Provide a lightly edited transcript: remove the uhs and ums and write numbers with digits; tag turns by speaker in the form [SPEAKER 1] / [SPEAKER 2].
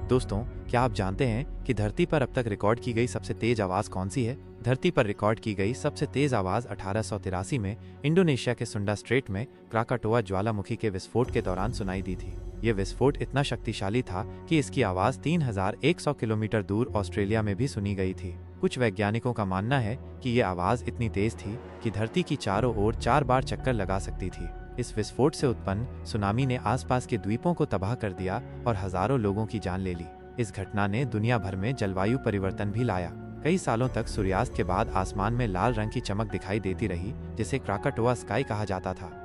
[SPEAKER 1] दोस्तों, क्या आप जानते हैं कि धरती पर अब तक रिकॉर्ड की गई सबसे तेज आवाज कौन सी है? धरती पर रिकॉर्ड की गई सबसे तेज आवाज 1883 में इंडोनेशिया के सुंडा स्ट्रेट में क्राकाटोआ ज्वालामुखी के विस्फोट के दौरान सुनाई दी थी। ये विस्फोट इतना शक्तिशाली था कि इसकी आवाज 3100 किलोमीटर दूर ऑस्ट्रेलिया में भी सुनी गई थी। कुछ वैज्ञानिकों का मानना है कि ये आवाज इतनी तेज थी कि धरती की चारों ओर 4 बार चक्कर लगा सकती थी। इस विस्फोट से उत्पन्न सुनामी ने आसपास के द्वीपों को तबाह कर दिया और हजारों लोगों की जान ले ली। इस घटना ने दुनिया भर में जलवायु परिवर्तन भी लाया। कई सालों तक सूर्यास्त के बाद आसमान में लाल रंग की चमक दिखाई देती रही, जिसे क्राकाटोआ स्काई कहा जाता था।